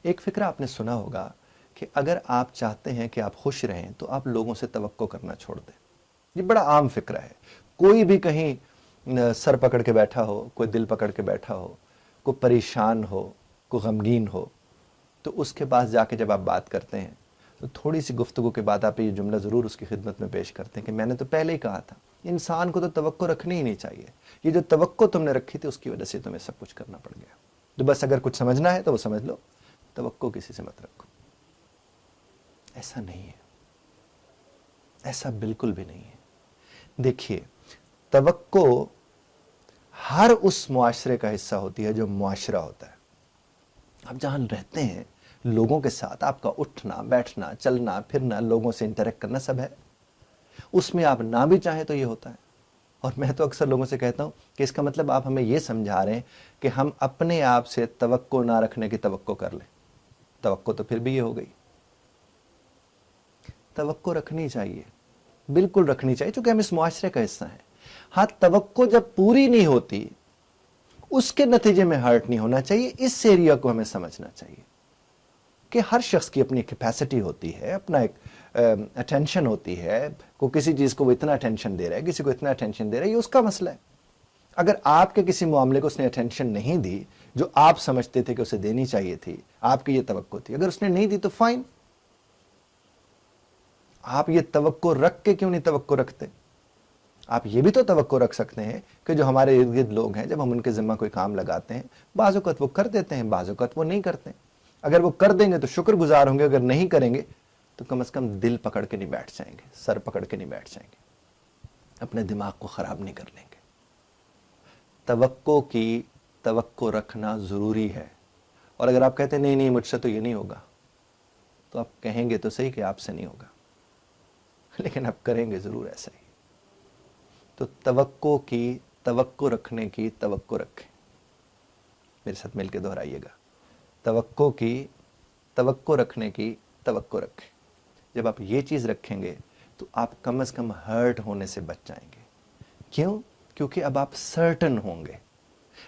ایک فکرہ آپ نے سنا ہوگا کہ اگر آپ چاہتے ہیں کہ آپ خوش رہیں تو آپ لوگوں سے توقع کرنا چھوڑ دیں. یہ بڑا عام فکرہ ہے. کوئی بھی کہیں سر پکڑ کے بیٹھا ہو، کوئی دل پکڑ کے بیٹھا ہو، کوئی پریشان ہو، کوئی غمگین ہو، تو اس کے پاس جا کے جب آپ بات کرتے ہیں تو تھوڑی سی گفتگو کے بعد آپ یہ جملہ ضرور اس کی خدمت میں پیش کرتے ہیں کہ میں نے تو پہلے ہی کہا تھا، انسان کو تو توقع رکھنی ہی نہیں چاہیے. یہ جو توقع تم نے رکھی تھی اس کی وجہ سے تمہیں سب کچھ کرنا پڑ گیا. تو بس اگر کچھ سمجھنا ہے تو وہ سمجھ لو، توقع کسی سے مت رکھو. ایسا نہیں ہے، ایسا بالکل بھی نہیں ہے. دیکھیے، توقع ہر اس معاشرے کا حصہ ہوتی ہے جو معاشرہ ہوتا ہے. آپ جہاں رہتے ہیں لوگوں کے ساتھ آپ کا اٹھنا بیٹھنا چلنا پھرنا لوگوں سے انٹریکٹ کرنا سب ہے. اس میں آپ نہ بھی چاہیں تو یہ ہوتا ہے. اور میں تو اکثر لوگوں سے کہتا ہوں کہ اس کا مطلب آپ ہمیں یہ سمجھا رہے ہیں کہ ہم اپنے آپ سے توقع نہ رکھنے کی توقع کر لیں. توقع تو پھر بھی یہ ہو گئی. توقع رکھنی چاہیے، بالکل رکھنی چاہیے، چونکہ ہم اس معاشرے کا حصہ ہیں. ہاں، توقع جب پوری نہیں ہوتی اس کے نتیجے میں ہرٹ نہیں ہونا چاہیے. اس ایریا کو ہمیں سمجھنا چاہیے کہ ہر شخص کی اپنی کیپیسٹی ہوتی ہے، اپنا ایک اٹینشن ہوتی ہے. کو کسی چیز کو وہ اتنا اٹینشن دے رہا ہے، کسی کو اتنا اٹینشن دے رہا ہے، یہ اس کا مسئلہ ہے. اگر آپ کے کسی معاملے کو اس نے اٹینشن نہیں دی جو آپ سمجھتے تھے کہ اسے دینی چاہیے تھی، آپ کی یہ توقع تھی، اگر اس نے نہیں دی تو فائن. آپ یہ توقع رکھ کے کیوں نہیں توقع رکھتے؟ آپ یہ بھی تو توقع رکھ سکتے ہیں کہ جو ہمارے ارد گرد لوگ ہیں جب ہم ان کے ذمہ کوئی کام لگاتے ہیں بعض اوقات وہ کر دیتے ہیں، بعض اوقات وہ نہیں کرتے. اگر وہ کر دیں گے تو شکر گزار ہوں گے، اگر نہیں کریں گے تو کم از کم دل پکڑ کے نہیں بیٹھ جائیں گے، سر پکڑ کے نہیں بیٹھ جائیں گے، اپنے دماغ کو خراب نہیں کر لیں گے. توقع کی توقع رکھنا ضروری ہے. اور اگر آپ کہتے ہیں نہیں مجھ سے تو یہ نہیں ہوگا، تو آپ کہیں گے تو صحیح کہ آپ سے نہیں ہوگا، لیکن آپ کریں گے ضرور ایسا ہی. تو توقع کی توقع رکھنے کی توقع رکھیں. میرے ساتھ مل کے دہرائیے گا، توقع کی توقع رکھنے کی توقع رکھیں. جب آپ یہ چیز رکھیں گے تو آپ کم از کم ہرٹ ہونے سے بچ جائیں گے. کیوں؟ کیونکہ اب آپ سرٹن ہوں گے.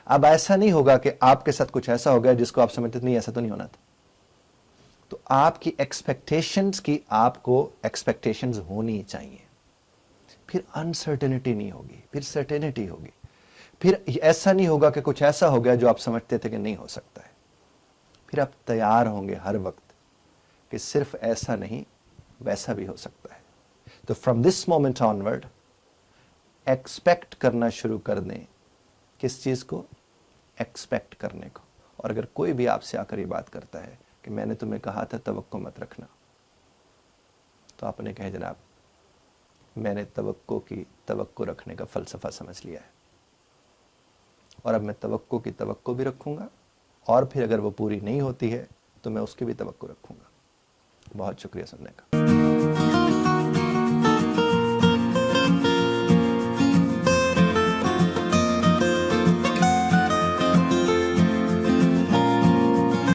اب ایسا نہیں ہوگا کہ آپ کے ساتھ کچھ ایسا ہو گیا جس کو آپ سمجھتے نہیں ایسا تو نہیں ہونا تھا. تو آپ کی ایکسپیکٹیشنز کی آپ کو ایکسپیکٹیشنز ہونی چاہیے. پھر انسرٹنٹی نہیں ہوگی، پھر سرٹینٹی ہوگی. پھر ایسا نہیں ہوگا کہ کچھ ایسا ہو گیا جو آپ سمجھتے تھے کہ نہیں ہو سکتا ہے. پھر آپ تیار ہوں گے ہر وقت کہ صرف ایسا نہیں ویسا بھی ہو سکتا ہے. تو from this moment onward expect کرنا شروع کر دیں. کس چیز کو؟ ایکسپیکٹ کرنے کو. اور اگر کوئی بھی آپ سے آ کر یہ بات کرتا ہے کہ میں نے تمہیں کہا تھا توقع مت رکھنا، تو آپ نے کہے جناب میں نے توقع کی توقع رکھنے کا فلسفہ سمجھ لیا ہے، اور اب میں توقع کی توقع بھی رکھوں گا، اور پھر اگر وہ پوری نہیں ہوتی ہے تو میں اس کی بھی توقع رکھوں گا. بہت شکریہ سننے کا.